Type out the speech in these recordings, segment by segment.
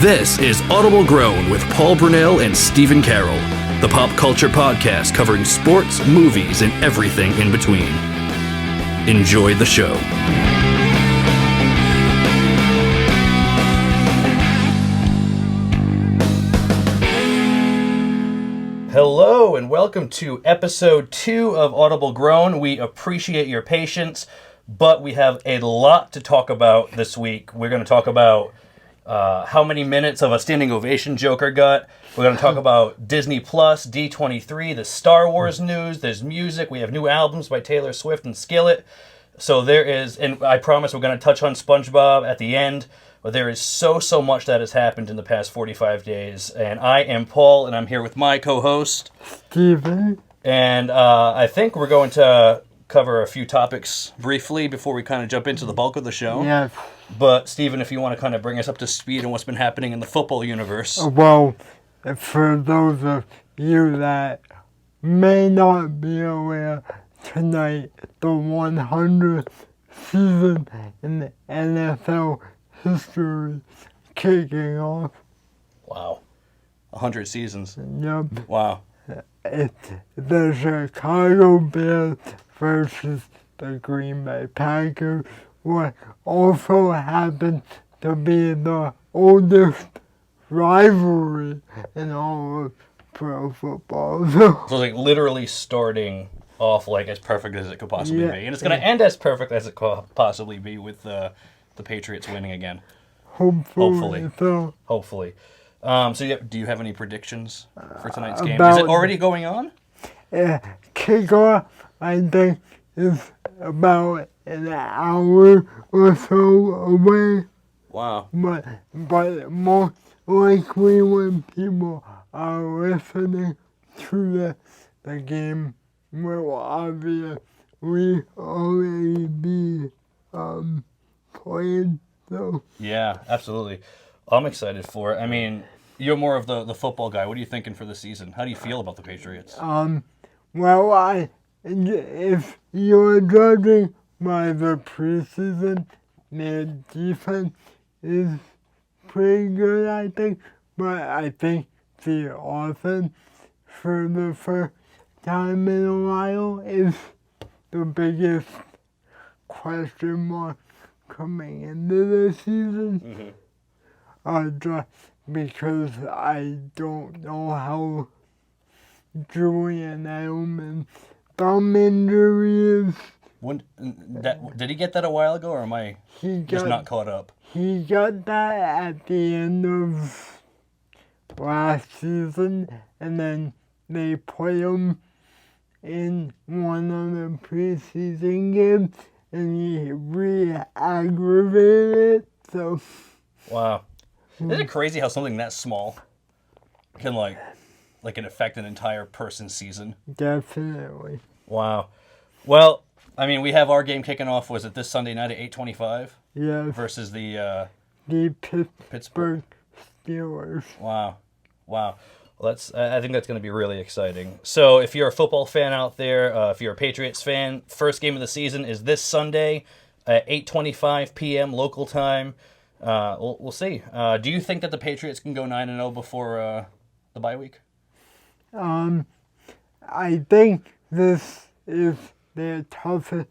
This is Audible Grown with Paul Brunell and Stephen Carroll, the pop culture podcast covering sports, movies, and everything in between. Enjoy the show. Hello and welcome to episode 2 of Audible Grown. We appreciate your patience, but we have a lot to talk about this week. We're going to talk about how many minutes of a standing ovation Joker got. We're going to talk about Disney Plus, D23, the Star Wars news. There's music. We have new albums by Taylor Swift and Skillet. So there is, and I promise we're going to touch on Spongebob at the end, but there is so much that has happened in the past 45 days. And I am Paul, and I'm here with my co-host, Stephen. And I think we're going to cover a few topics briefly before we kind of jump into the bulk of the show. Yes. But, Stephen, if you want to kind of bring us up to speed on what's been happening in the football universe. Well, for those of you that may not be aware, tonight, the 100th season in the NFL history kicking off. Wow. 100 seasons. Yep. Wow. It's the Chicago Bears versus the Green Bay Packers, what also happens to be the oldest rivalry in all of pro football. So it's like literally starting off like as perfect as it could possibly be. And it's going to end as perfect as it could possibly be with the Patriots winning again. Hopefully. Hopefully. So do you have any predictions for tonight's game? Is it already going on? Kickoff, I think, is about an hour or so away. Wow. But most likely when people are listening to the game will obviously already be played. So. Yeah, absolutely. I'm excited for it. I mean, you're more of the football guy. What are you thinking for the season? How do you feel about the Patriots? Well, if you're judging by the preseason, their defense is pretty good, I think. But I think the offense, for the first time in a while, is the biggest question mark coming into the season. Just because I don't know how Julian Edelman's thumb injury is. Did he get that a while ago, or am I just not caught up? He got that at the end of last season, and then they put him in one of the preseason games, and he re-aggravated it, so. Wow. Isn't it crazy how something that small can can affect an entire person's season? Definitely. Wow. Well, I mean, we have our game kicking off, was it this Sunday night at 8:25? Yes. Versus the Pittsburgh Steelers. Wow. Well, I think that's going to be really exciting. So if you're a football fan out there, if you're a Patriots fan, first game of the season is this Sunday at 8:25 p.m. local time. We'll see. Do you think that the Patriots can go 9-0 before the bye week? I think this is their toughest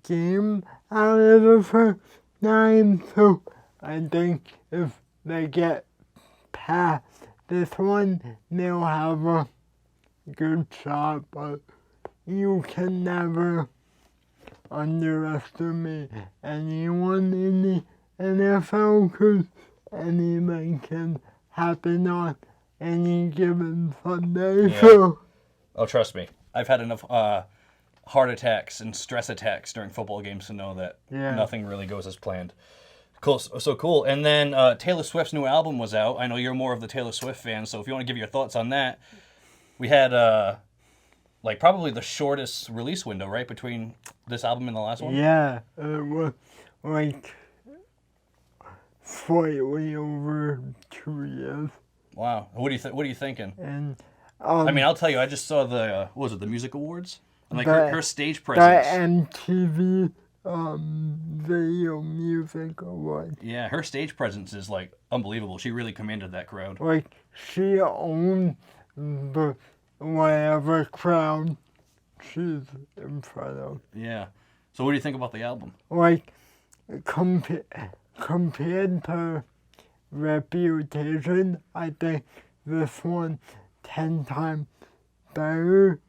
game out of the first 9, so I think if they get past this one, they'll have a good shot, but you can never underestimate anyone in the NFL because anything can happen on any given Sunday. Yeah. So. Oh, trust me. I've had enough heart attacks and stress attacks during football games to know that nothing really goes as planned. Cool. So cool. And then Taylor Swift's new album was out. I know you're more of the Taylor Swift fan, so if you want to give your thoughts on that. We had probably the shortest release window, right, between this album and the last one? Yeah, it was slightly over 2 years. Wow. What are you thinking? And I mean, I'll tell you, I just saw the Music Awards? And her stage presence. The MTV Video Music Award. Yeah, her stage presence is like unbelievable. She really commanded that crowd. Like, she owned the whatever crowd she's in front of. Yeah. So what do you think about the album? Like, compared to Reputation, I think this one 10 times better,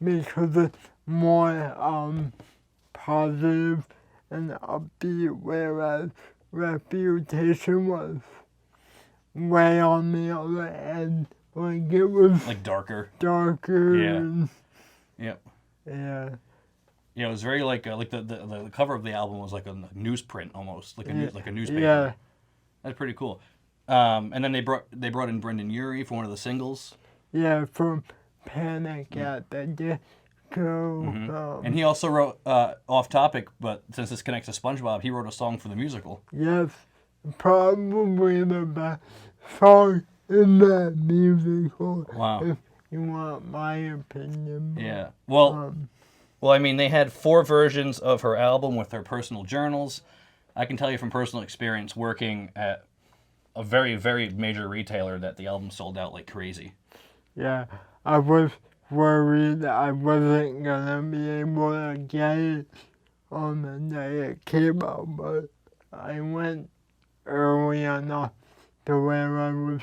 because it's more, positive and upbeat, whereas Reputation was way on the other end. Like, it was Like darker. darker. Yeah. And, Yep. yeah. Yeah, it was very like the cover of the album was like a newsprint almost, like a newspaper. Yeah. That's pretty cool. And then they brought in Brendan Urie for one of the singles. Yeah, from Panic at the Disco. And he also wrote, off topic, but since this connects to SpongeBob, he wrote a song for the musical. Yes, probably the best song in that musical. Wow. If you want my opinion. Yeah. Well, I mean, they had 4 versions of her album with her personal journals. I can tell you from personal experience working at a very, very major retailer that the album sold out like crazy. Yeah, I was worried I wasn't gonna be able to get it on the day it came out, but I went early enough to where I was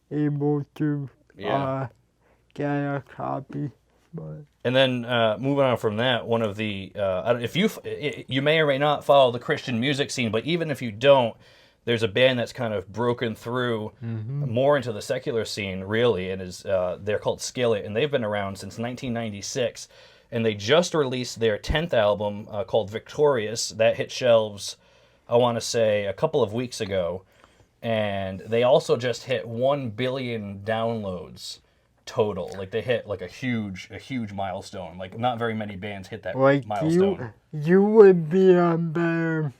able to get a copy. But And then moving on from that, one of the if you may or may not follow the Christian music scene, but even if you don't, there's a band that's kind of broken through more into the secular scene, really, and is they're called Skillet, and they've been around since 1996, and they just released their 10th album called Victorious. That hit shelves, I want to say, a couple of weeks ago, and they also just hit 1 billion downloads total. Like, they hit like a huge milestone. Like, not very many bands hit that like milestone. you would be a better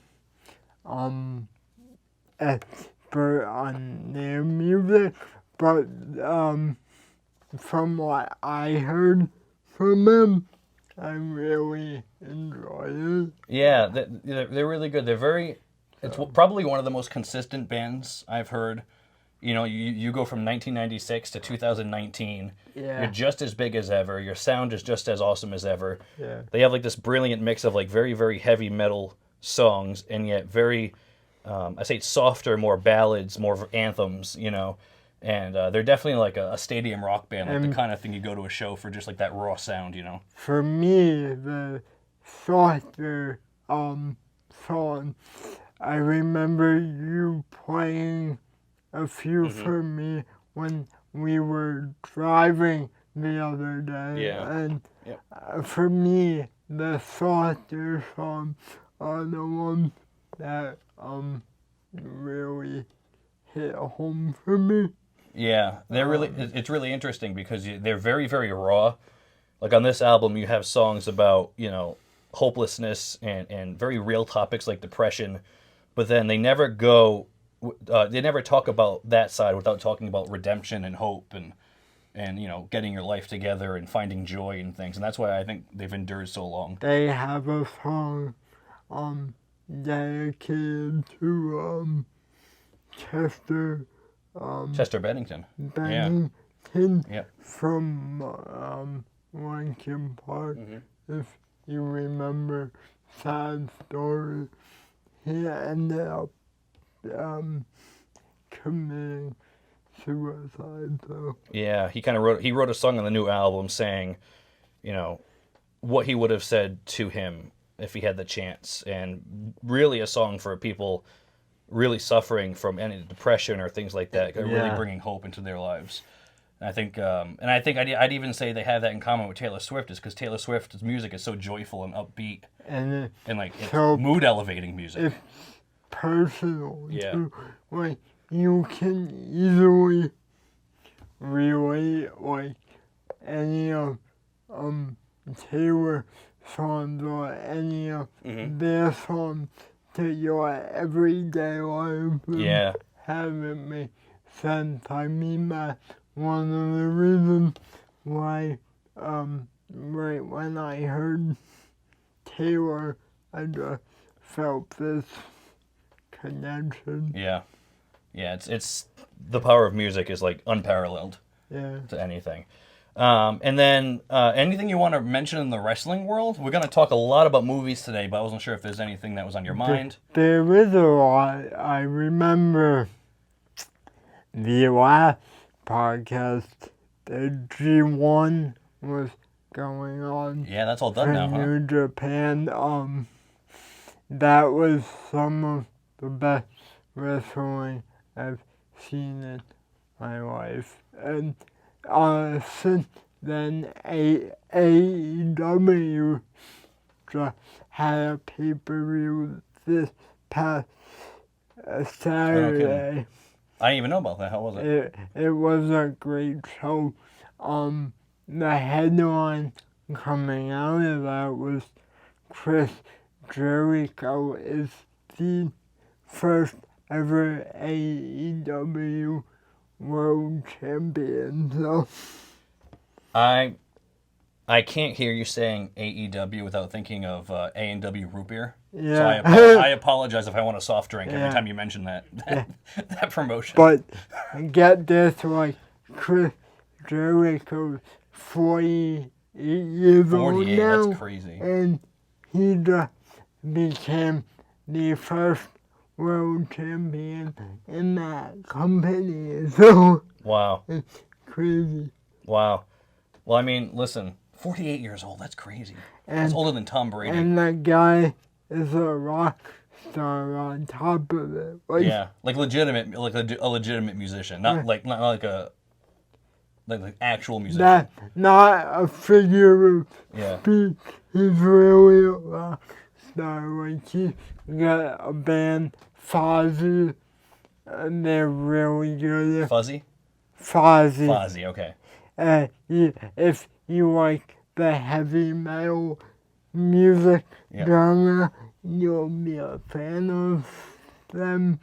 expert on their music, but from what I heard from them, I really enjoy it. Yeah, they're really good. They're very. It's probably one of the most consistent bands I've heard. You know, you go from 1996 to 2019. Yeah. You're just as big as ever. Your sound is just as awesome as ever. Yeah. They have like this brilliant mix of like very, very heavy metal songs and yet very, I say softer, more ballads, more anthems, you know. And they're definitely like a stadium rock band, like the kind of thing you go to a show for, just like that raw sound, you know. For me, the softer song, I remember you playing a few for me when we were driving the other day. Yeah. And for me, the softer songs are the ones that really hit home for me. Yeah, they're really. It's really interesting because they're very, very raw. Like on this album, you have songs about, you know, hopelessness and very real topics like depression, but then they never go. They never talk about that side without talking about redemption and hope and you know, getting your life together and finding joy and things. And that's why I think they've endured so long. They have a song dedicated to Chester Chester Bennington. Bennington Yep. from Linkin Park. If you remember, sad story. He ended up committing suicide. So Yeah, he kind of wrote a song on the new album saying, you know, what he would have said to him if he had the chance, and really a song for people really suffering from any depression or things like that, really bringing hope into their lives. And I think I'd even say they have that in common with Taylor Swift, is because Taylor Swift's music is so joyful and upbeat, and like it's so mood elevating music. It's personal. Yeah. Too. Like, you can easily relate like any of Taylor songs or any of their songs to your everyday life. Yeah. Haven't made sense. I mean, that one of the reasons why right when I heard Taylor, I just felt this connection. Yeah. Yeah, it's the power of music is like unparalleled Yeah. to anything. And then anything you want to mention in the wrestling world? We're going to talk a lot about movies today, but I wasn't sure if there's anything that was on your mind. There is a lot. I remember the last podcast, the G1 was going on Yeah, that's all done for now, huh? New Japan. That was some of the best wrestling I've seen in my life. And since then, AEW just had a pay-per-view this past Saturday. I didn't even know about that. How was it? It was a great show. The headline coming out of that was Chris Jericho is the first ever AEW World Champion. So I can't hear you saying AEW without thinking of A&W root beer. yeah. So I apologize if I want a soft drink every Yeah. time you mention that promotion. But get this, like Chris Jericho's 48 years old 48, now, that's crazy. and he just became the first world champion in that company. So Wow. it's crazy. Wow. Well, I mean, listen, 48 years old, that's crazy. That's And older than Tom Brady. and that guy is a rock star on top of it. Like, Yeah, like legitimate, like a legitimate musician, not like like actual musician. not a figure of Yeah. speech. He's really a rock star. Like he got a band, Fozzy, and they're really good. Fuzzy? Fozzy. Fozzy, okay. If you like the heavy metal music Yeah. genre, you'll be a fan of them,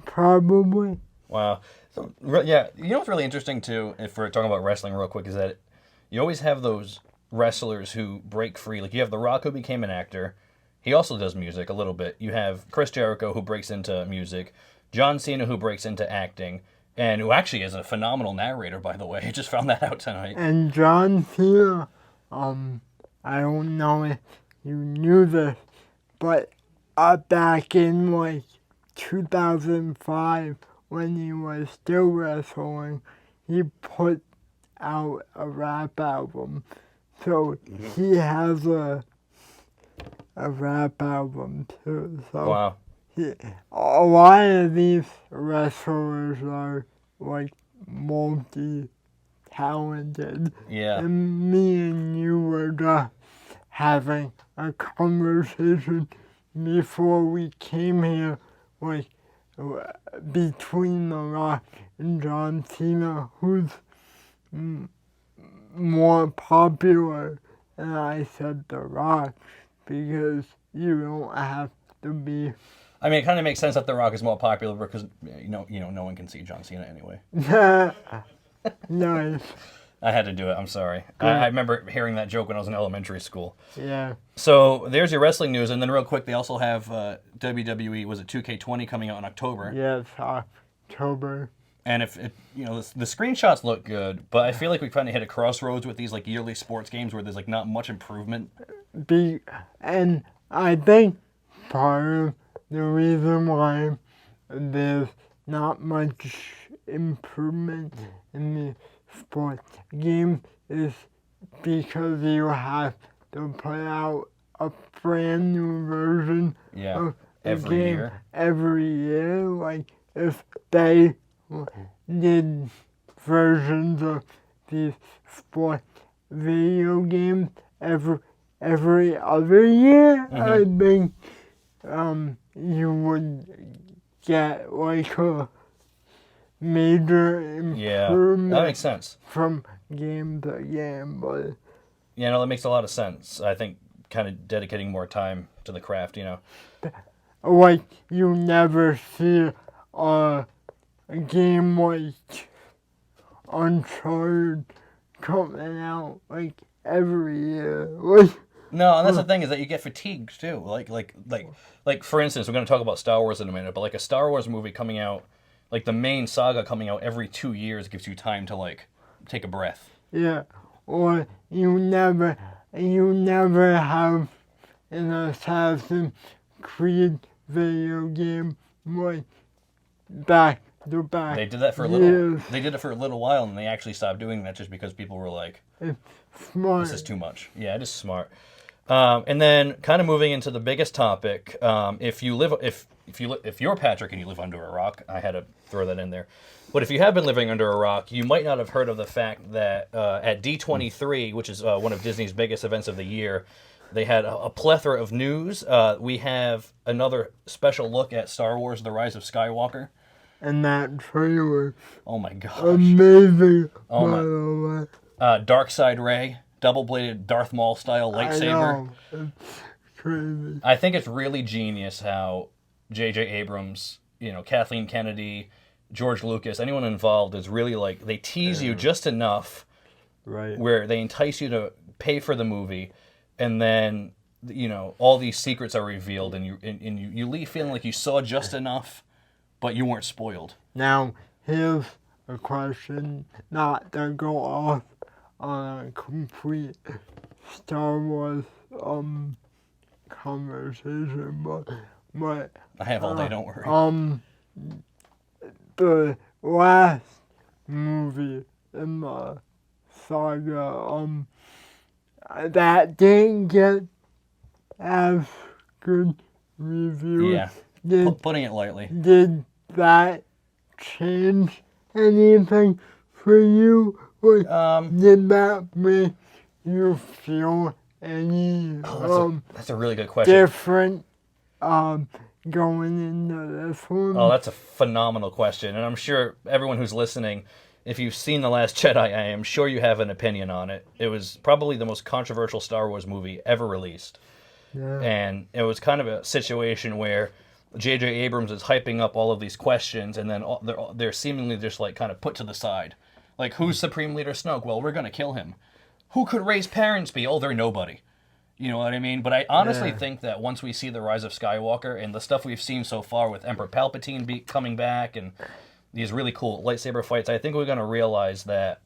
probably. Wow. So, yeah, you know what's really interesting too, if we're talking about wrestling real quick, is that you always have those wrestlers who break free. Like you have The Rock who became an actor. He also does music a little bit. You have Chris Jericho who breaks into music. John Cena who breaks into acting. And who actually is a phenomenal narrator, by the way. I just found that out tonight. And John Cena, I don't know if you knew this, but back in like 2005, when he was still wrestling, he put out a rap album. So he has a rap album too. So Wow. a lot of these wrestlers are like multi-talented. Yeah. And me and you were just having a conversation before we came here, like between The Rock and John Cena, who's more popular. And I said The Rock because you don't have to be. I mean, it kind of makes sense that The Rock is more popular because no one can see John Cena anyway. Nice. I had to do it. I'm sorry. I remember hearing that joke when I was in elementary school. Yeah. So there's your wrestling news, and then real quick, they also have WWE. Was it 2K20 coming out in October? Yeah, it's October. And if it, the screenshots look good, but I feel like we kind of hit a crossroads with these like yearly sports games where there's like not much improvement. And I think part of the reason why there's not much improvement in the sports game is because you have to put out a brand new version Yeah, of the every game year. every year. Like if they did versions of these sports video games every other year, I think you would get like a major Yeah, improvement that makes sense. from game to game. But Yeah, no, that makes a lot of sense. I think kind of dedicating more time to the craft, like you never see a game like Uncharted coming out like every year. Like No, and that's the thing is that you get fatigued too. Like for instance, we're going to talk about Star Wars in a minute, but like a Star Wars movie coming out, like the main saga coming out every 2 years gives you time to like take a breath. Yeah, or you never have an Assassin's Creed video game like back to back. They did that for a years. little. They did it for a little while, and they actually stopped doing that just because people were like, It's smart. "This is too much." Yeah, it is smart. And then, kind of moving into the biggest topic, if you're Patrick and you live under a rock, I had to throw that in there. But if you have been living under a rock, you might not have heard of the fact that at D23, which is one of Disney's biggest events of the year, they had a plethora of news. We have another special look at Star Wars: The Rise of Skywalker. And that trailer, Oh my gosh! amazing. Oh by my- the way. Darkseid Ray, double-bladed Darth Maul style lightsaber. I know. It's crazy. I think it's really genius how J.J. Abrams, Kathleen Kennedy, George Lucas, anyone involved is really like, they tease you just enough Right. where they entice you to pay for the movie, and then, all these secrets are revealed, and you leave feeling like you saw just enough, but you weren't spoiled. Now, here's a question, not to go off on a complete Star Wars conversation, but I have all day, don't worry. the last movie in the saga, that didn't get as good reviews. Yeah, putting it lightly. Did that change anything for you? Or did that make you feel any That's a really good question. different going into this one? Oh, that's a phenomenal question. And I'm sure everyone who's listening, if you've seen The Last Jedi, I am sure you have an opinion on it. It was probably the most controversial Star Wars movie ever released. Yeah. And it was kind of a situation where J.J. Abrams is hyping up all of these questions, and then they're seemingly just like kind of put to the side. Like, who's Supreme Leader Snoke? Well, we're going to kill him. Who could Rey's parents be? Oh, they're nobody. You know what I mean? But I honestly think that once we see The Rise of Skywalker and the stuff we've seen so far with Emperor Palpatine coming back and these really cool lightsaber fights, I think we're going to realize that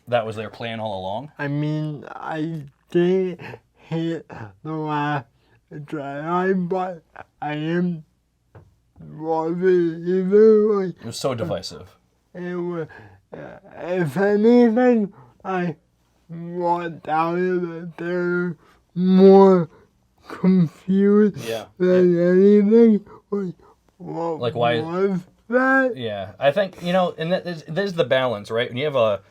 that was their plan all along. I mean, I did hate The Last Jedi, but I am was it either like It was so divisive. it was, if anything, I walked out of it there more confused Yeah. than anything. Like, what Like, why- was that? Yeah, I think, and there's the balance, right? When you have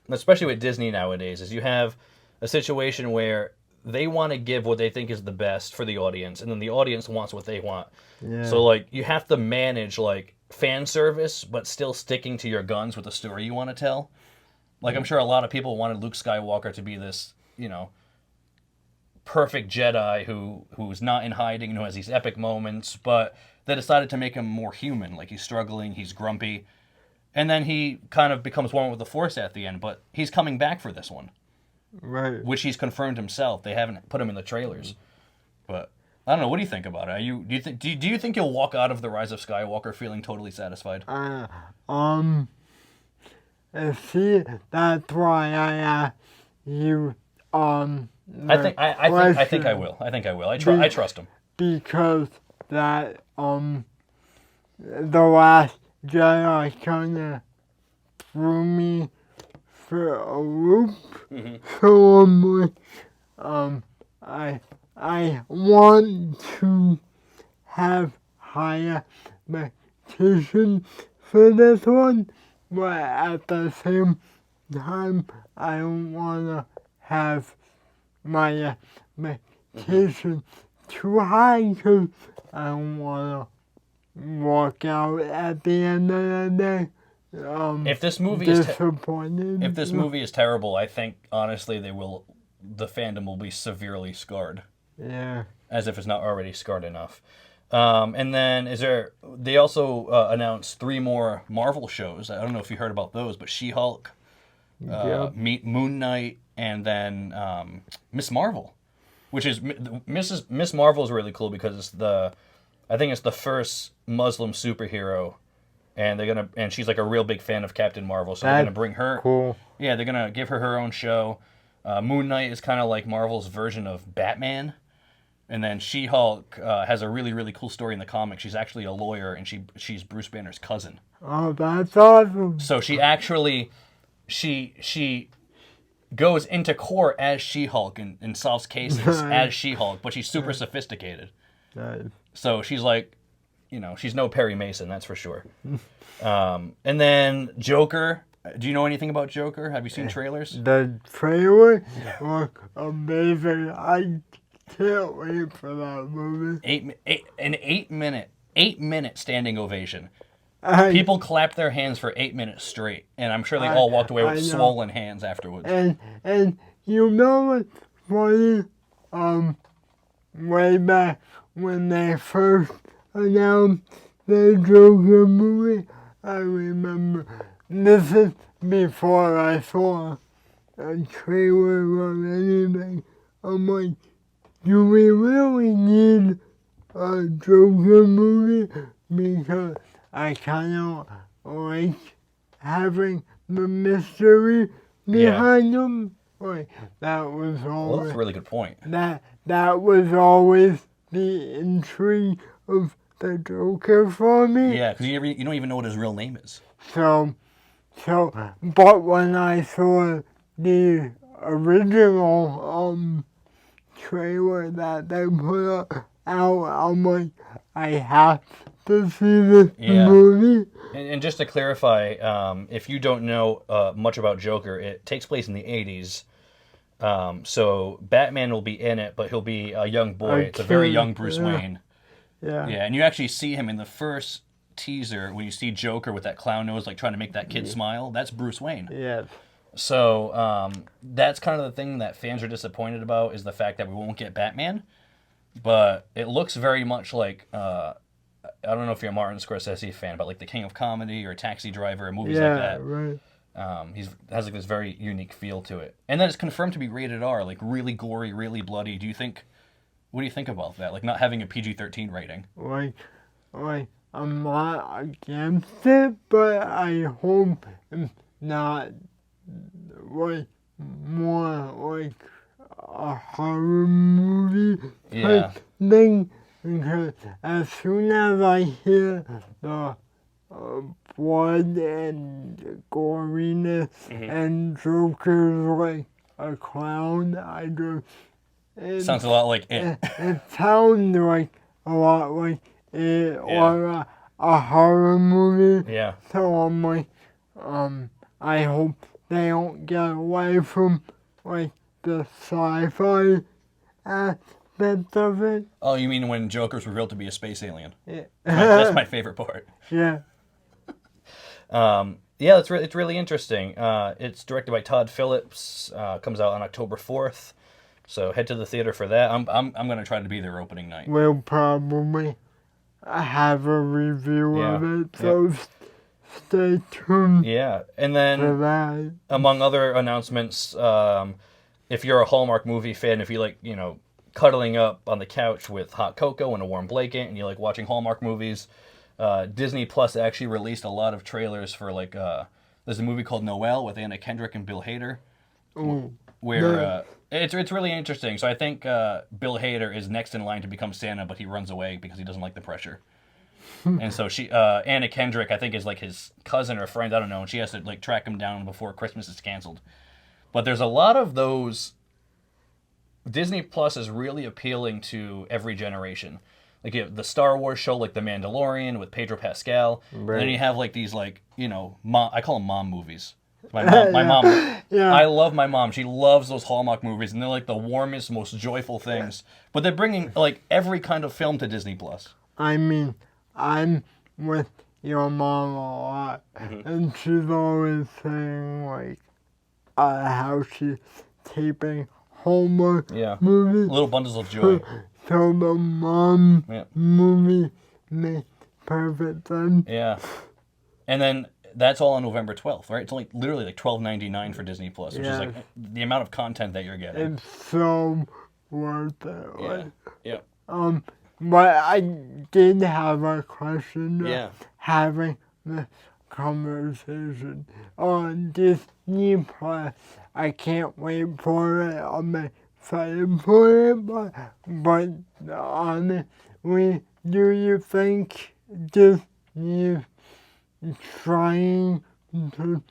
especially with Disney nowadays, is you have a situation where they want to give what they think is the best for the audience, and then the audience wants what they want. Yeah. So, like, you have to manage, like, fan service, but still sticking to your guns with the story you want to tell. Like, I'm sure a lot of people wanted Luke Skywalker to be this, perfect Jedi who's not in hiding, who has these epic moments, but they decided to make him more human. Like, he's struggling, he's grumpy, and then he kind of becomes one with the Force at the end, but he's coming back for this one, Right. which he's confirmed himself. They haven't put him in the trailers. But I don't know, what do you think about it? Do you think you'll walk out of The Rise of Skywalker feeling totally satisfied? See, that's why I asked you, I think I will. I think I will. I trust him. because that, The Last Jedi kind of threw me for a loop. So I'm like, I want to have higher expectations for this one, but at the same time, I don't want to have my expectations too high because I don't want to walk out at the end of the day If this movie is disappointed. if this movie is terrible, I think honestly the fandom will be severely scarred, Yeah. as if it's not already scarred enough. And then they also announced 3 more Marvel shows. I don't know if you heard about those, but She-Hulk, Yep. Moon Knight, and then Miss Marvel. which is Miss Marvel is really cool because I think it's the first Muslim superhero, and she's like a real big fan of Captain Marvel, so they're gonna bring her. Cool. Yeah, they're gonna give her own show. Moon Knight is kind of like Marvel's version of Batman. And then She-Hulk has a really, really cool story in the comics. She's actually a lawyer, and she's Bruce Banner's cousin. Oh, that's awesome. So she actually, she goes into court as She-Hulk and solves cases as She-Hulk, but she's super sophisticated. Nice. So she's like, she's no Perry Mason, that's for sure. And then Joker. Do you know anything about Joker? Have you seen trailers? The trailer look amazing. I can't wait for that movie. An 8-minute standing ovation. I- People clapped their hands for 8 minutes straight, and I'm sure they all walked away with swollen hands afterwards. And you know what's funny? Way back when they first announced the Joker movie, I remember this is before I saw a trailer or anything. I'm like, do we really need a Joker movie? Because I kind of like having the mystery behind them. Like, that was Well, always that's a really good point. that was always the intrigue of the Joker for me. Yeah, because you don't even know what his real name is. So, but when I saw the original trailer that they put out, I'm like, I have to see this movie. And just to clarify, if you don't know much about Joker, it takes place in the 80s. So Batman will be in it, but he'll be a young boy. It's a very young Bruce Wayne. Yeah. Yeah, and you actually see him in the first teaser when you see Joker with that clown nose, like trying to make that kid smile. That's Bruce Wayne. Yes. So that's kind of the thing that fans are disappointed about, is the fact that we won't get Batman. But it looks very much like I don't know if you're a Martin Scorsese fan, but like The King of Comedy or Taxi Driver or movies like that. Right. He has like this very unique feel to it, and then it's confirmed to be rated R, like really gory, really bloody. What do you think about that? Like not having a PG-13 rating. Like, I'm not against it, but I hope it's not like more like a horror movie type thing. Because as soon as I hear the blood and goriness and Joker's like a clown, Sounds a lot like it. It sounds like a lot like it or a horror movie. Yeah. So I'm like, I hope they don't get away from like the sci-fi aspect of it. Oh, you mean when Joker's revealed to be a space alien? Yeah. That's my favorite part. Yeah. Yeah, it's really interesting. It's directed by Todd Phillips. Comes out on October 4th. So head to the theater for that. I'm gonna try to be there opening night. We'll probably have a review of it, so stay tuned. Yeah, and then for that. Among other announcements, if you're a Hallmark movie fan, if you like, cuddling up on the couch with hot cocoa and a warm blanket, and you like watching Hallmark movies, Disney Plus actually released a lot of trailers for like there's a movie called Noelle with Anna Kendrick and Bill Hader, where it's really interesting. So I think Bill Hader is next in line to become Santa, but he runs away because he doesn't like the pressure. And so Anna Kendrick, I think, is like his cousin or friend, I don't know, and she has to like track him down before Christmas is canceled. But there's a lot of those. Disney Plus is really appealing to every generation. Like you have the Star Wars show, like The Mandalorian with Pedro Pascal. Right. And then you have like these I call them mom movies. My mom, I love my mom. She loves those Hallmark movies, and they're like the warmest, most joyful things. But they're bringing like every kind of film to Disney Plus. I mean, I'm with your mom a lot, and she's always saying like how she's taping Hallmark movies. Little bundles of joy. So the mom movie makes perfect sense. Yeah, and then that's all on November 12th, right? It's only literally like $12.99 for Disney Plus, which is like the amount of content that you're getting. It's so worth it. Yeah. Like, Yeah. but I did have a question. Yeah. Having the conversation on Disney Plus. I can't wait for it. I'm excited for it, but honestly, do you think Disney is trying to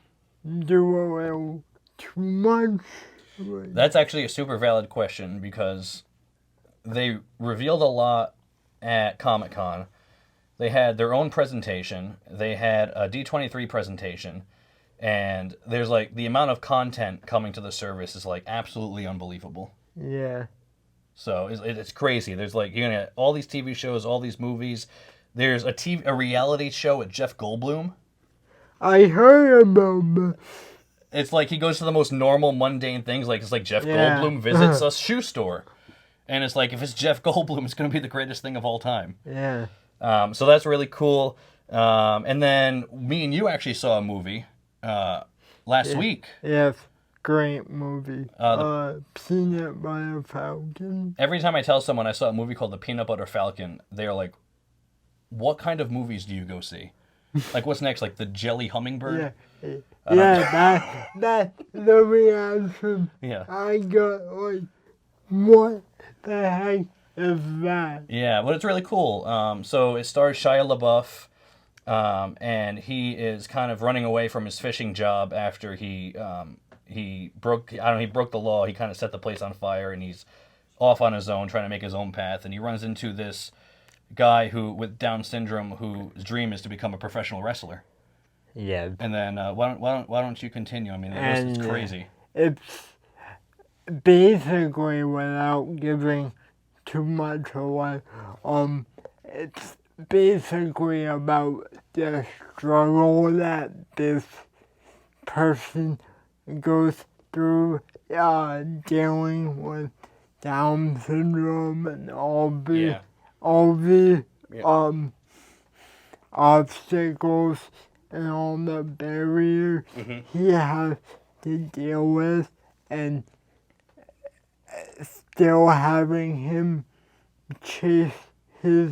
do a little too much? That's actually a super valid question because they revealed a lot at Comic-Con. They had their own presentation. They had a D23 presentation. And there's like the amount of content coming to the service is like absolutely unbelievable. Yeah. So it's crazy. There's like, you're gonna get all these TV shows, all these movies. There's a reality show with Jeff Goldblum. I heard about that. It's like he goes to the most normal, mundane things. Like, it's like Jeff Yeah. Goldblum visits a shoe store. And it's like, if it's Jeff Goldblum, it's going to be the greatest thing of all time. Yeah. So that's really cool. And then me and you actually saw a movie last week. Yes. Great movie. Peanut Butter Falcon. Every time I tell someone I saw a movie called The Peanut Butter Falcon, they're like, what kind of movies do you go see? Like, what's next? Like the Jelly Hummingbird? Yeah. That's the reaction. Yeah. I got, like, what the heck is that? Yeah, but it's really cool. So it stars Shia LaBeouf, and he is kind of running away from his fishing job after he broke the law. He kind of set the place on fire, and he's off on his own trying to make his own path. And he runs into this guy with Down syndrome whose dream is to become a professional wrestler. Yeah. And then why don't you continue? I mean, it's crazy. It's basically, without giving too much away, it's basically about the struggle that this person goes through dealing with Down syndrome and all the obstacles and all the barriers he has to deal with, and still having him chase his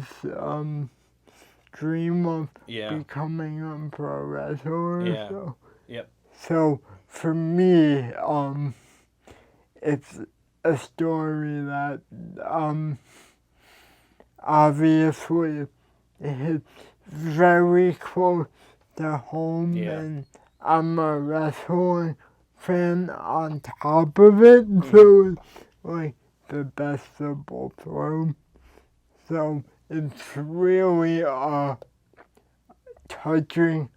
dream of becoming a pro wrestler. Yeah. So, Yep. so for me, it's a story that obviously hits very close to home, and I'm a wrestling fan on top of it, so it's like the best of both worlds. So it's really a touching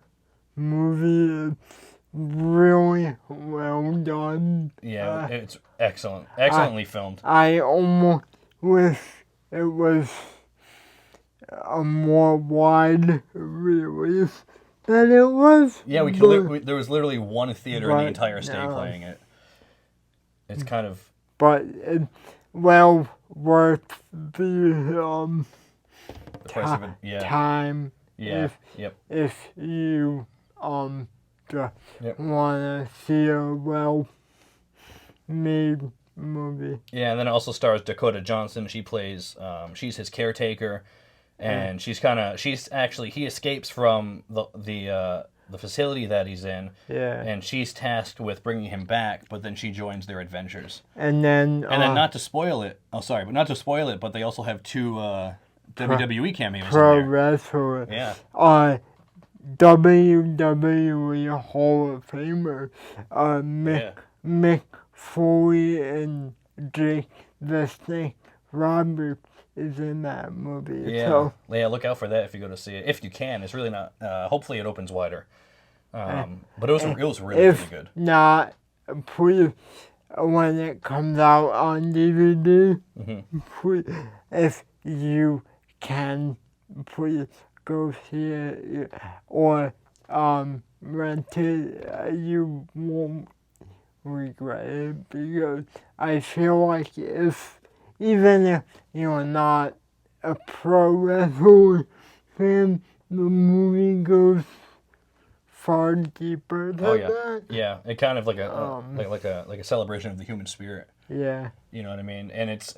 movie. It's really well done. Yeah, it's excellent. Excellently filmed. I almost wish it was a more wide release than it was. Yeah, there was literally one theater in the entire state playing it. It's kind of... But it's well worth the price of it. time. Yeah. If you just want to see a well-made movie. Yeah, and then it also stars Dakota Johnson. She plays, she's his caretaker, and he escapes from the facility that he's in, and she's tasked with bringing him back, but then she joins their adventures. And then not to spoil it, but they also have two WWE cameos pro in there. wrestler. Yeah. WWE Hall of Famer Mick Foley and Jake the Snake Roberts is in that movie. Yeah. So, Look out for that if you go to see it. If you can, it's really not. Hopefully, it opens wider. But it was really good. Not, please, when it comes out on DVD, please, if you can, please go see it or rent it. You won't regret it, because I feel like even if you're not a pro wrestling fan, the movie goes far deeper than Oh yeah, that. yeah. It kind of like a like a celebration of the human spirit. Yeah, You know what I mean? And it's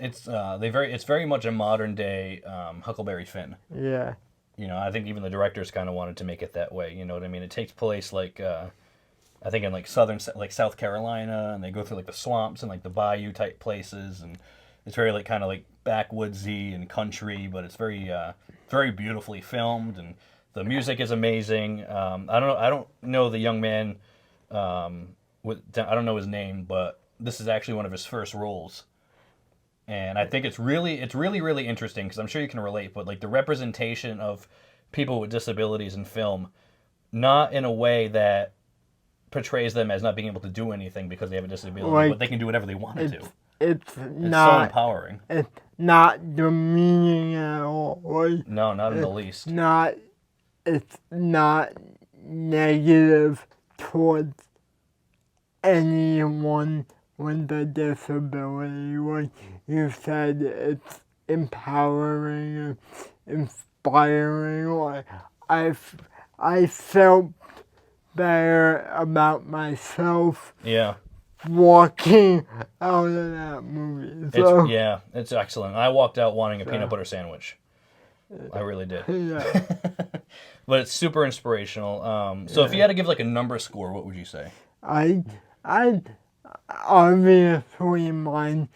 very much a modern day Huckleberry Finn. yeah, You know, I think even the directors kind of wanted to make it that way. You know what I mean? It takes place like I think in like like South Carolina, and they go through like the swamps and like the bayou type places, and it's very like kind of like backwoodsy and country, but it's very beautifully filmed, and the music is amazing. I don't know the young man. I don't know his name, but this is actually one of his first roles. And I think it's really interesting because I'm sure you can relate, but like the representation of people with disabilities in film, not in a way that portrays them as not being able to do anything because they have a disability, like, but they can do whatever they want to do. it's It's so not empowering. it's not demeaning at all. Like, No, not in the least. it's not negative towards anyone with a disability. Like you said, it's empowering and inspiring. Like I felt better about myself Yeah, walking out of that movie. So it's excellent. I walked out wanting a peanut butter sandwich. I really did. yeah, But it's super inspirational. So if you had to give like a number score, what would you say? I obviously mine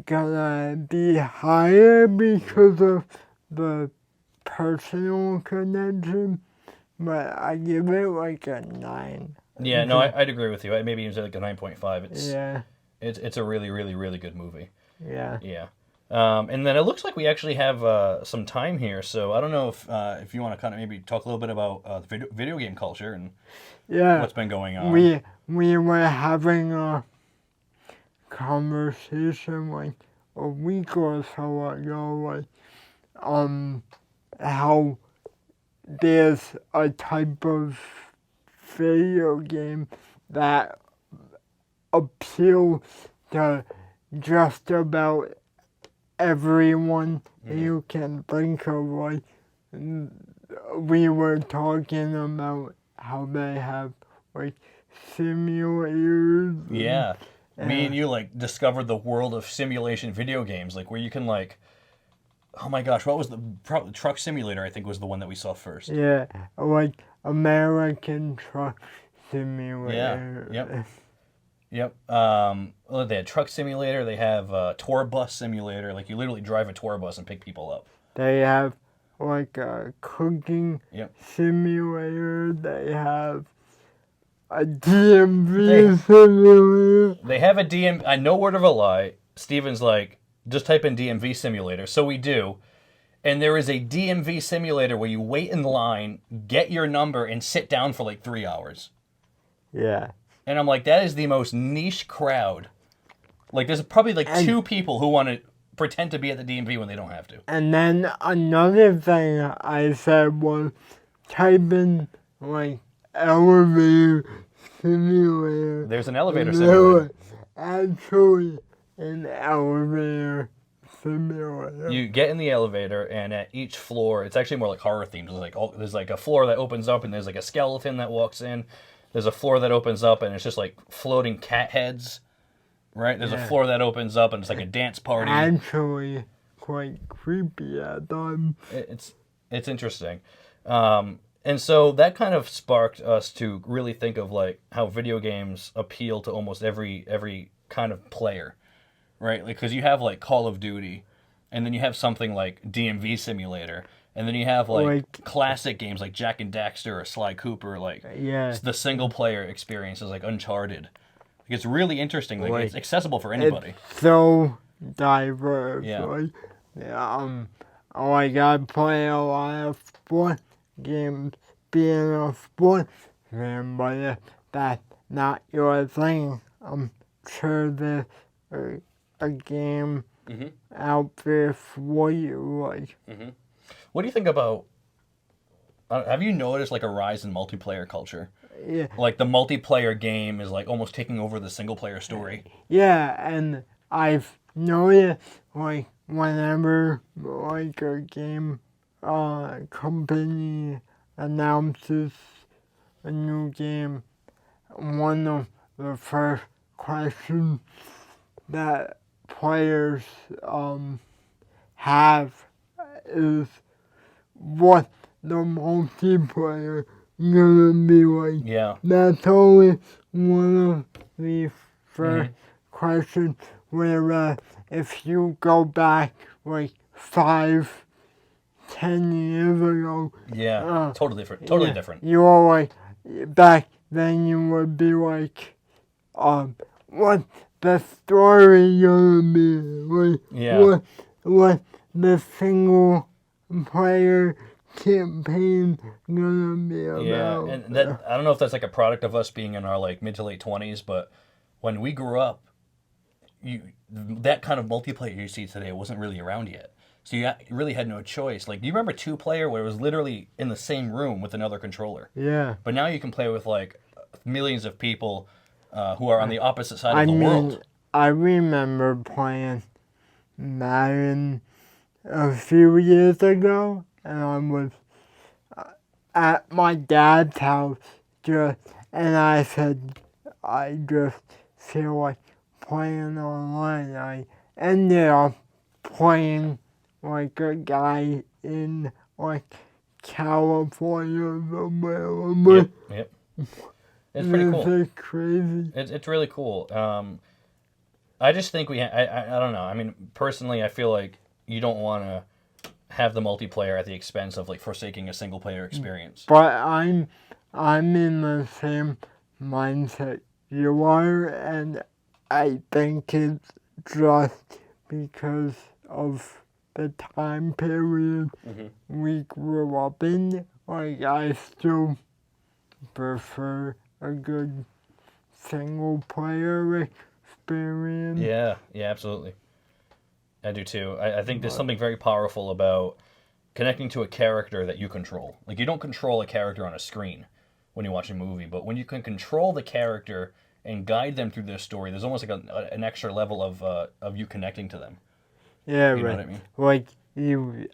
gonna be higher because of the personal connection, but I give it like a 9. Yeah, no, I'd agree with you. I maybe even say like a 9.5. Yeah, It's a really good movie. yeah. Yeah. And then it looks like we actually have some time here, so I don't know if you want to kind of maybe talk a little bit about the video game culture and Yeah, what's been going on. we were having a conversation like a week or so ago, like how there's a type of video game that appeals to just about everyone you can think of. Like we were talking about how they have like simulators. Yeah. Me and you like discovered the world of simulation video games, like where you can like, oh my gosh, what was Truck Simulator? I think was the one that we saw first. Yeah, like American Truck Simulator. Yeah. Yep. Well, they had Truck Simulator. They have Tour Bus Simulator. Like you literally drive a tour bus and pick people up. They have like a cooking simulator. They have a DMV simulator. They have a DMV. No word of a lie. Steven's like, just type in DMV simulator. So we do. And there is a DMV simulator where you wait in line, get your number, and sit down for like 3 hours. Yeah. And I'm like, that is the most niche crowd. Like, there's probably like 2 people who want to pretend to be at the DMV when they don't have to. And then another thing I said was type in like elevator simulator. There's an elevator simulator. Actually, an elevator simulator. You get in the elevator, and at each floor, it's actually more like horror themed. There's like a floor that opens up, and there's like a skeleton that walks in. There's a floor that opens up, and it's just like floating cat heads. Right? There's a floor that opens up, and it's like a dance party. Actually, quite creepy at times. It's interesting. And so that kind of sparked us to really think of like how video games appeal to almost every kind of player, right? Like, because you have like Call of Duty, and then you have something like DMV Simulator, and then you have like classic games like Jak and Daxter or Sly Cooper, like the single player experience is like Uncharted. Like, it's really interesting. Like it's accessible for anybody. It's so diverse. Yeah. Like I play a lot of sports games, being a sports fan, but if that's not your thing, I'm sure there's a game out there for you. Like, What do you think about? Have you noticed like a rise in multiplayer culture? Yeah. Like the multiplayer game is like almost taking over the single player story. Yeah, and I've noticed like whenever like a game company announces a new game, one of the first questions that players have is what the multiplayer gonna be like. Yeah. That's always one of the first questions where if you go back like 5-10 years ago. Yeah. Totally different. Totally Yeah, different. you were like, back then you would be like, what the story gonna be? Like, Yeah. what the single player campaign gonna be about? Yeah, and that I don't know if that's like a product of us being in our like mid to late 20s, but when we grew up, that kind of multiplayer you see today wasn't really around yet. So you really had no choice. Like, do you remember 2-player where it was literally in the same room with another controller? Yeah. But now you can play with like millions of people who are on the opposite side of the world. I remember playing Madden a few years ago, and I was at my dad's house and I said, I just feel like playing online. I ended up playing like a guy in like California somewhere. Yep. It's pretty cool. It's crazy. It's really cool. I just think I don't know. I mean, personally, I feel like you don't want to have the multiplayer at the expense of like forsaking a single player experience. But I'm in the same mindset you are, and I think it's just because of the time period we grew up in. Like, I still prefer a good single player experience. Yeah, absolutely. I do too. I think there's something very powerful about connecting to a character that you control. Like, you don't control a character on a screen when you watch a movie, but when you can control the character and guide them through their story, there's almost like an extra level of you connecting to them. Yeah, You know right. what I mean? Like, you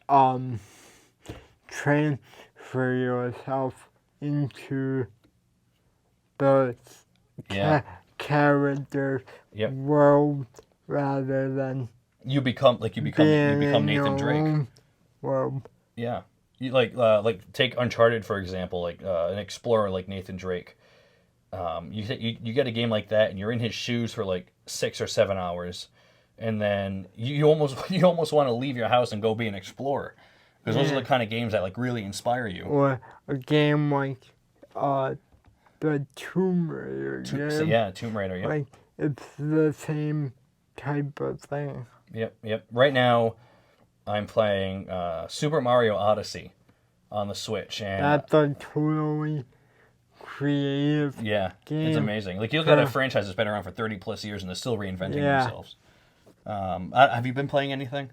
transfer yourself into the character world rather than you become Nathan Drake. World. Yeah, you like take Uncharted for example, like an explorer like Nathan Drake. You get a game like that, and you're in his shoes for like 6 or 7 hours, and then you almost want to leave your house and go be an explorer, because those are the kind of games that like really inspire you. Or a game like the Tomb Raider game. Yeah, Tomb Raider. Yep. Like, it's the same type of thing. Yep. Right now, I'm playing Super Mario Odyssey on the Switch, and that's a totally creative game. It's amazing. Like, you look at a franchise that's been around for 30 plus years and they're still reinventing themselves. Have you been playing anything?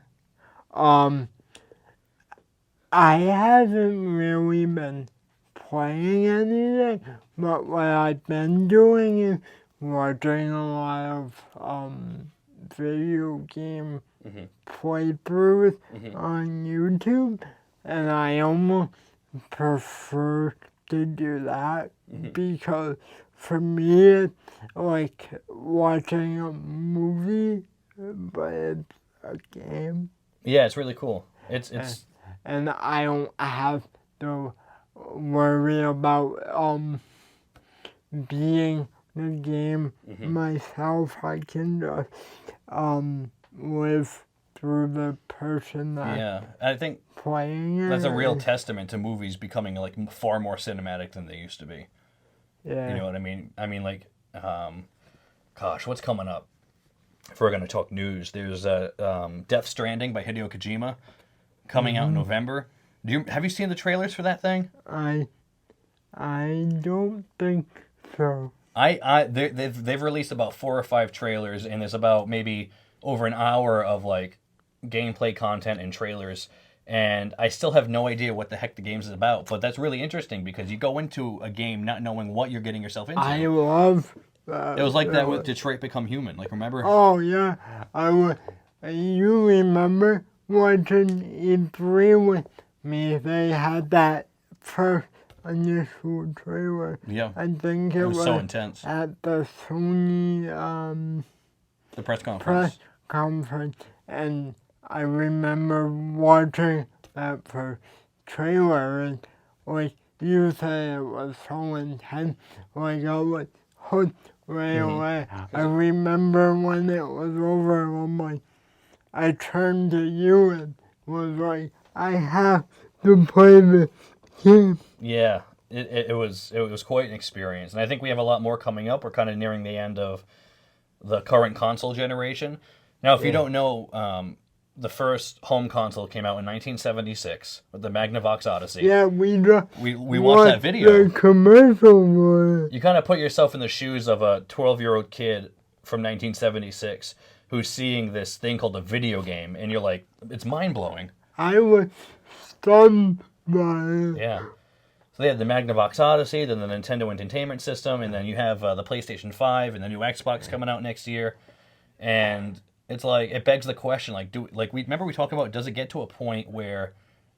I haven't really been playing anything, but what I've been doing is watching a lot of video game playthroughs on YouTube, and I almost prefer to do that because for me it's like watching a movie, but it's a game. Yeah, it's really cool. It's and I don't have to worry about being the game myself. I can just live through the person that's I think playing it. that's a real testament to movies becoming like far more cinematic than they used to be. Yeah. You know what I mean? I mean, like, gosh, what's coming up? If we're gonna talk news, there's Death Stranding by Hideo Kojima coming out in November. Have you seen the trailers for that thing? I don't think so. They've released about 4 or 5 trailers, and there's about maybe over an hour of like gameplay content and trailers, and I still have no idea what the heck the game is about. But that's really interesting because you go into a game not knowing what you're getting yourself into. I love that. It was like that with Detroit Become Human. Like, remember? Oh yeah, you remember watching E3 with me? They had that first initial trailer. Yeah. I think It it was was so intense. at the Sony The press conference. press conference, and I remember watching that first trailer, and like you said, it was so intense. Like I was hooked right away. I remember when it was over, I'm like, I turned to you and was like, I have to play this game. Yeah, it was quite an experience, and I think we have a lot more coming up. We're kind of nearing the end of the current console generation. Now, if you don't know, the first home console came out in 1976 with the Magnavox Odyssey. Yeah, we watched that video. The commercial was. You kind of put yourself in the shoes of a 12-year-old kid from 1976 who's seeing this thing called a video game, and you're like, it's mind-blowing. I was stunned by it. Yeah. So they had the Magnavox Odyssey, then the Nintendo Entertainment System, and then you have the PlayStation 5 and the new Xbox coming out next year. And it's like, it begs the question, like, remember we talked about, does it get to a point where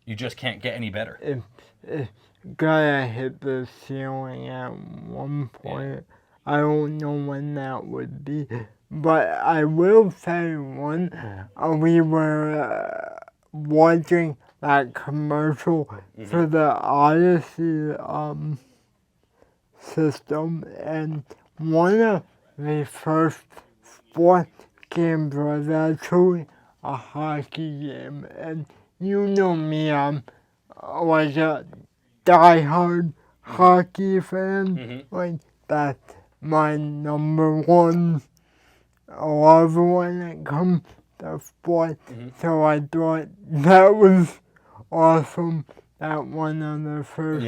you just can't get any better? It gotta hit the ceiling at one point. I don't know when that would be. But I will say we were watching that commercial for the Odyssey system, and one of the first sports games was actually a hockey game. And you know me, I'm like a diehard hockey fan. Like that's my number one love when it comes to sports. So I thought that was awesome that one of the first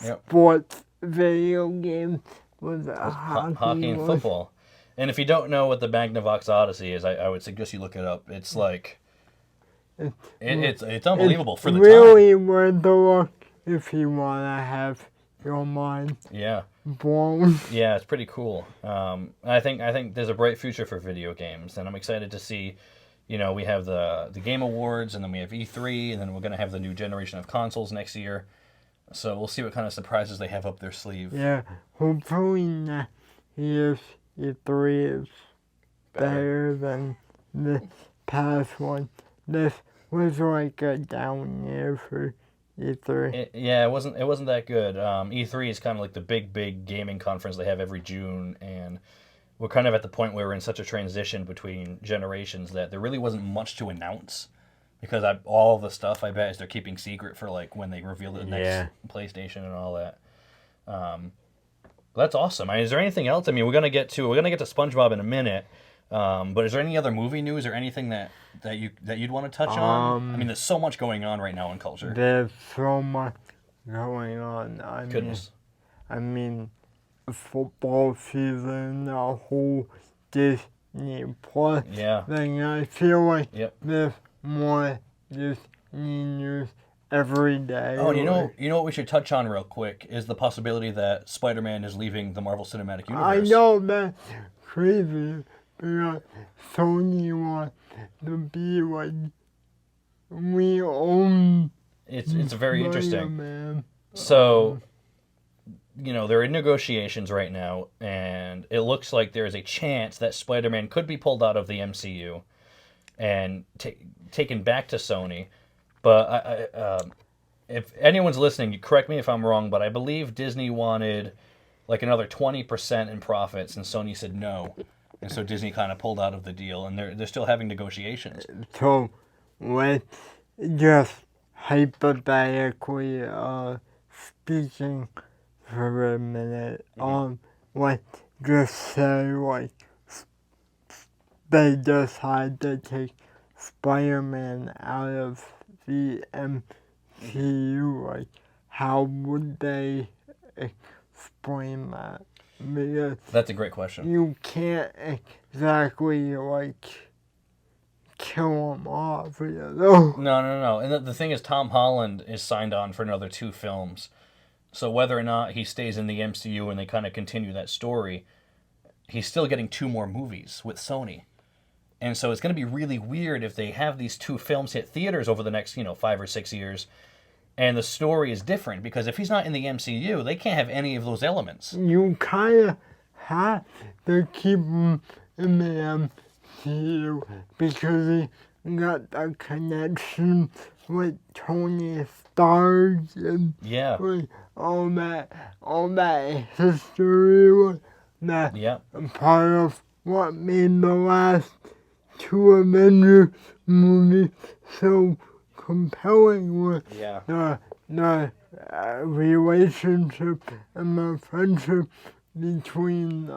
sports video games was hockey and football. And if you don't know what the Magnavox Odyssey is, I would suggest you look it up. It's like it's unbelievable for the really time. worth the look if you wanna have your mind blown. Yeah, it's pretty cool. I think there's a bright future for video games, and I'm excited to see. You know, we have the Game Awards, and then we have E3, and then we're gonna have the new generation of consoles next year. So we'll see what kind of surprises they have up their sleeve. Yeah, hopefully next year's E3 is better than the past one. This was like a down year for E3. It wasn't that good. E3 is kind of like the big gaming conference they have every June, and we're kind of at the point where we're in such a transition between generations that there really wasn't much to announce, because all the stuff I bet is they're keeping secret for like when they reveal the next PlayStation and all that. That's awesome. I mean, is there anything else? I mean, we're gonna get to Spongebob in a minute. But is there any other movie news or anything that you'd want to touch on? I mean, there's so much going on right now in culture. There's so much going on. I mean, football season, the whole Disney Plus thing. I feel like there's more Disney news every day. Oh, you know what we should touch on real quick is the possibility that Spider-Man is leaving the Marvel Cinematic Universe. I know, that's crazy. Because Sony wants to be like, we own. It's very interesting. Man. So, you know, they're in negotiations right now, and it looks like there is a chance that Spider-Man could be pulled out of the MCU and taken back to Sony. But if anyone's listening, you correct me if I'm wrong, but I believe Disney wanted like another 20% in profits, and Sony said no. And so Disney kind of pulled out of the deal, and they're still having negotiations. So let's just hypothetically speaking for a minute. Let's just say like they decide to take Spider-Man out of the MCU. Like, how would they explain that? Because that's a great question. You can't exactly like kill him off, you know? No. And the thing is, Tom Holland is signed on for another 2 films. So whether or not he stays in the MCU and they kind of continue that story, he's still getting 2 more movies with Sony. And so it's going to be really weird if they have these 2 films hit theaters over the next, 5 or 6 years, And the story is different because if he's not in the MCU, they can't have any of those elements. You kind of have to keep him in the MCU because he got the connection with Tony Stark and Yeah. with all that history. That Yeah. part of what made the last two Avengers movies so compelling with Yeah. the relationship and the friendship between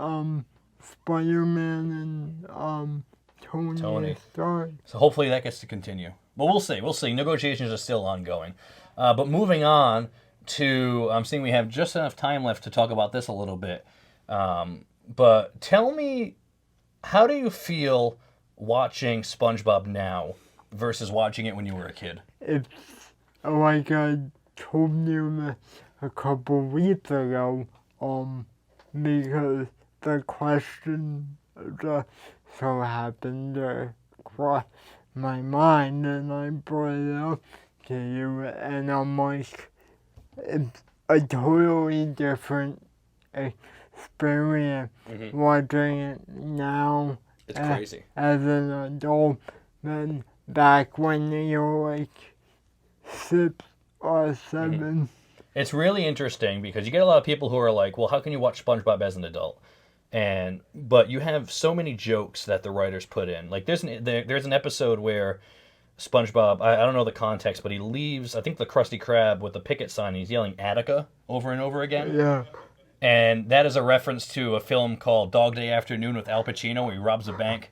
Spider-Man and Tony Stark. So hopefully that gets to continue. But we'll see. We'll see. Negotiations are still ongoing. But moving on to, I'm seeing we have just enough time left to talk about this a little bit. But tell me, how do you feel watching SpongeBob now versus watching it when you were a kid? It's like I told you a couple weeks ago, because the question just so happened to cross my mind and I brought it up to you and I'm like, it's a totally different experience watching it now It's crazy. as an adult than back when you were like 6 or 7. It's really interesting because you get a lot of people who are like, well, how can you watch SpongeBob as an adult? But you have so many jokes that the writers put in. Like there's an episode where SpongeBob, I don't know the context, but he leaves, I think, the Krusty Krab with the picket sign. And he's yelling Attica over and over again. Yeah. And that is a reference to a film called Dog Day Afternoon with Al Pacino where he robs a bank.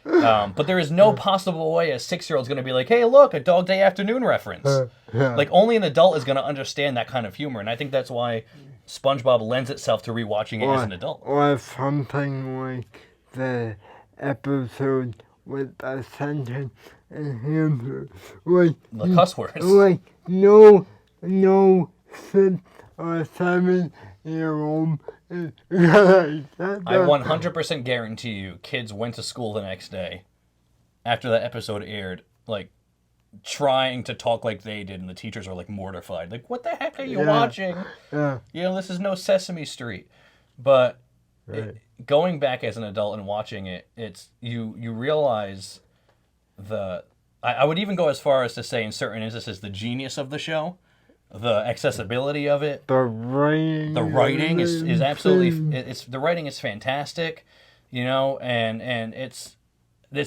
But there is no possible way a 6-year-old's going to be like, hey, look, a Dog Day Afternoon reference. Yeah. Like, only an adult is going to understand that kind of humor. And I think that's why SpongeBob lends itself to rewatching it as an adult. Or something like the episode with the sentence enhancer. Like, The cuss words. like no 6 or 7-year-old is gonna accept I that. 100% guarantee you kids went to school the next day after that episode aired, like, trying to talk like they did, and the teachers were, like, mortified. Like, what the heck are you watching? Yeah. You know, this is no Sesame Street. But Right. going back as an adult and watching it, it's you realize I would even go as far as to say in certain instances the genius of the show, the accessibility of it. The writing is absolutely the writing is fantastic, you know, and it's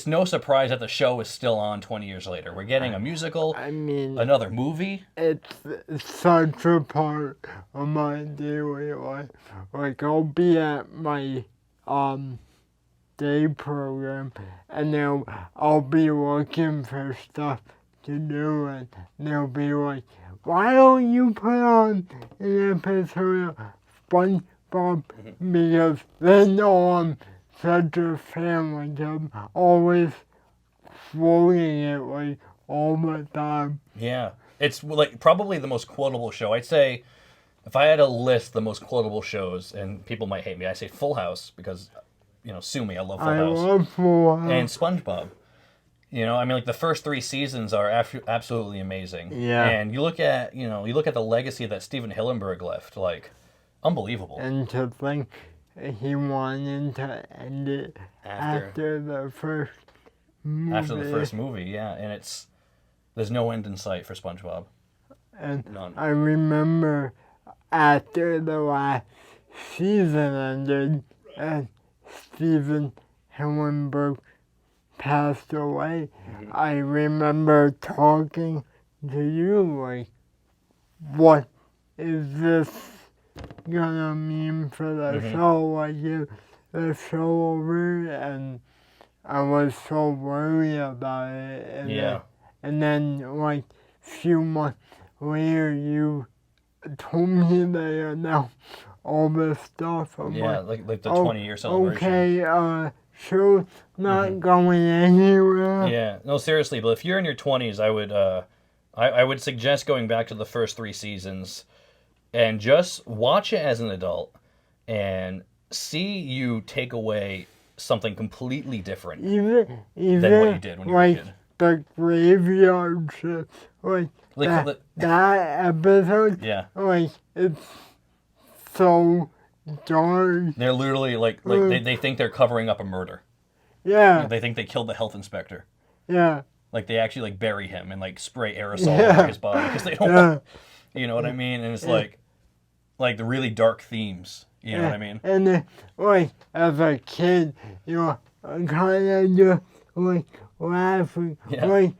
no surprise that the show is still on 20 years later. We're getting a musical, I mean, another movie. it's such a part of my daily life. Like, I'll be at my day program and then I'll be looking for stuff to do and they'll be like, why don't you put on an episode of SpongeBob? Because they know I'm such a fan, like I'm always quoting it like all the time. Yeah, it's like probably the most quotable show. I'd say if I had to list the most quotable shows, and people might hate me, I say Full House because, you know, sue me. I love Full I House. love Full House. And SpongeBob. You know, I mean, like the first 3 seasons are absolutely amazing. Yeah. And you look at the legacy that Steven Hillenburg left, like, unbelievable. And to think he wanted to end it after the first movie. After the first movie, yeah. And there's no end in sight for SpongeBob. And None. I remember after the last season ended and Steven Hillenburg passed away, I remember talking to you like, what is this gonna mean for the show? Like, is the show over? And I was so worried about it. And Yeah. then like few months later, you told me they announced all this stuff. I'm Yeah, like the 20-year celebration. Okay, show's not going anywhere. Yeah, no, seriously. But if you're in your 20s, I would suggest going back to the first 3 seasons and just watch it as an adult and see you take away something completely different Even than what you did when you were a like kid. the graveyard shift. Like, They call it- that episode, Yeah. like, it's so dark. They're literally like they think they're covering up a murder. Yeah, They think they killed the health inspector. yeah, Like they actually like bury him and like spray aerosol Yeah. over his body because they don't yeah. want, you know what I mean? And it's like the really dark themes. You know what I mean? And then, like, as a kid, you know, I'm kind of just, like, laughing. Yeah. Like,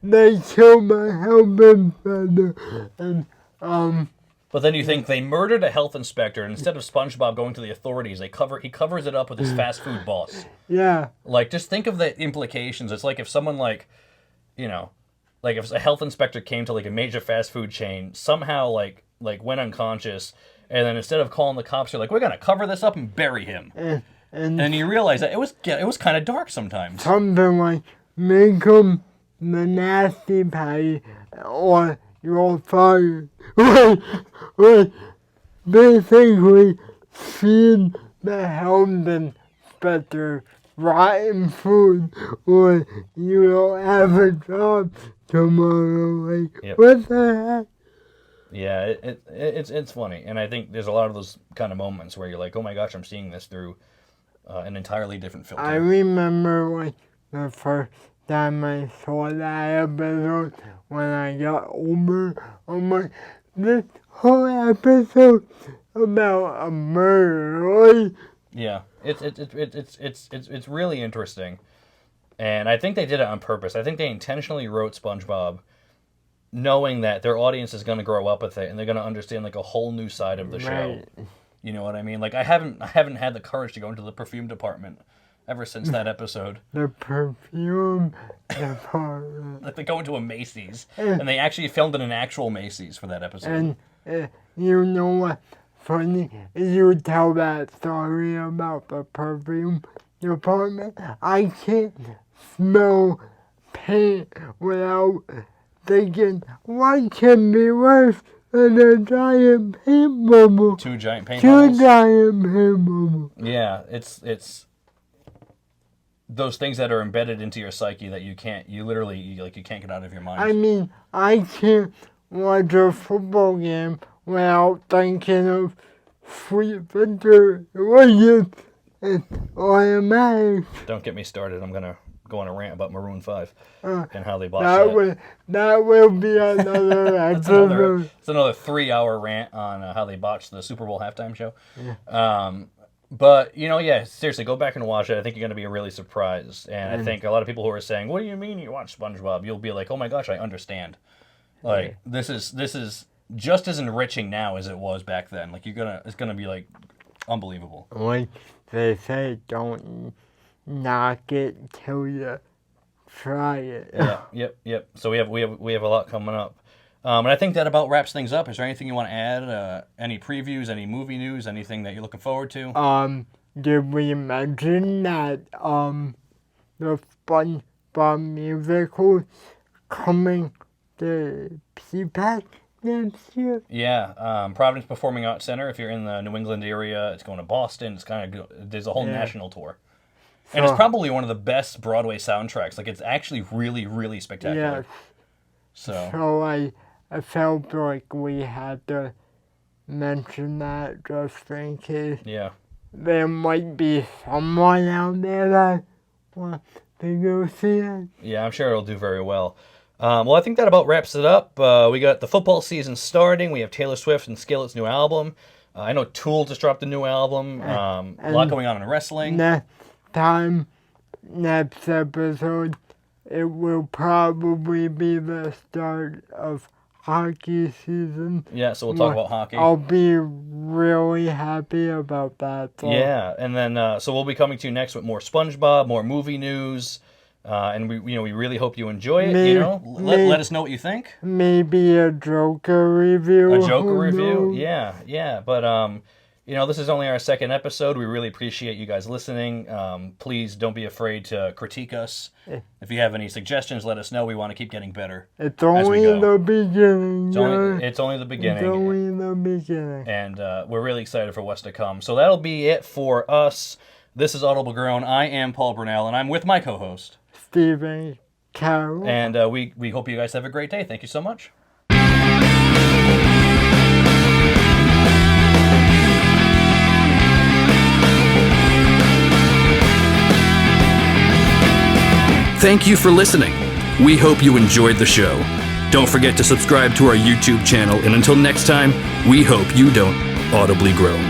they killed my health inspector. And, But then you think they murdered a health inspector, and instead of SpongeBob going to the authorities, he covers it up with his fast food boss. yeah, Like, just think of the implications. It's like if someone like, you know, like if a health inspector came to like a major fast food chain, somehow like went unconscious, and then instead of calling the cops, you're like, we're gonna cover this up and bury him. And you realize that it was kind of dark sometimes. something like, make him the nasty patty, or you're fired. Like, basically, feed the health inspector rotten food, or you don't have a job tomorrow. Like, Yep. what the heck? Yeah, it's funny, and I think there's a lot of those kind of moments where you're like, oh my gosh, I'm seeing this through an entirely different filter. I remember, like, the first time I saw that episode when I got older. I'm like, this whole episode about a murder. Like, Yeah, it's really interesting, and I think they did it on purpose. I think they intentionally wrote SpongeBob, knowing that their audience is going to grow up with it and they're going to understand like a whole new side of the show. Right. You know what I mean? Like I haven't had the courage to go into the perfume department ever since that episode. The perfume department. Like they go into a Macy's and they actually filmed in an actual Macy's for that episode. And you know what? Funny, you tell that story about the perfume department. I can't smell paint without thinking, what can be worse than a giant paint bubble? Two giant paint Two bubbles. giant paint bubbles. Yeah, it's those things that are embedded into your psyche that you can't get out of your mind. I mean, I can't watch a football game without thinking of Sweet Victor Williams and automatic. Don't get me started. I'm gonna go on a rant about Maroon 5 and how they botched That will be another episode. It's another 3-hour rant on how they botched the Super Bowl halftime show. But, you know, yeah, seriously, go back and watch it. I think you're going to be really surprised. And I think a lot of people who are saying, what do you mean you watch SpongeBob? You'll be like, oh my gosh, I understand. Like, this is just as enriching now as it was back then. Like, it's going to be, like, unbelievable. Like they say, don't knock it till you try it. Yeah, yep. So we have a lot coming up. And I think that about wraps things up. Is there anything you want to add? Any previews, any movie news, anything that you're looking forward to? Did we mention that the SpongeBob musical coming to PPAC next year? Yeah, Providence Performing Arts Center. If you're in the New England area, it's going to Boston. It's kind of there's a whole national tour, and it's probably one of the best Broadway soundtracks. Like it's actually really, really spectacular. Yes. So I felt like we had to mention that just in case. Yeah. There might be someone out there that wants to go see it. Yeah, I'm sure it'll do very well. Well, I think that about wraps it up. We got the football season starting. We have Taylor Swift and Skillet's new album. I know Tool just dropped a new album. A lot going on in wrestling. Next episode, it will probably be the start of hockey season. Yeah, so we'll talk about hockey. I'll be really happy about that. So. Yeah, and then so we'll be coming to you next with more SpongeBob, more movie news, and we really hope you enjoy it. Let us know what you think. Maybe a Joker review. A Joker review, yeah. But this is only our second episode. We really appreciate you guys listening. Please don't be afraid to critique us. If you have any suggestions, let us know. We want to keep getting better. It's only the beginning. It's only the beginning. It's only the beginning. And we're really excited for what's to come. So that'll be it for us. This is Audible Grown. I am Paul Brunel, and I'm with my co-host, Steven Ciao. And we hope you guys have a great day. Thank you so much. Thank you for listening. We hope you enjoyed the show. Don't forget to subscribe to our YouTube channel, and until next time, we hope you don't audibly groan.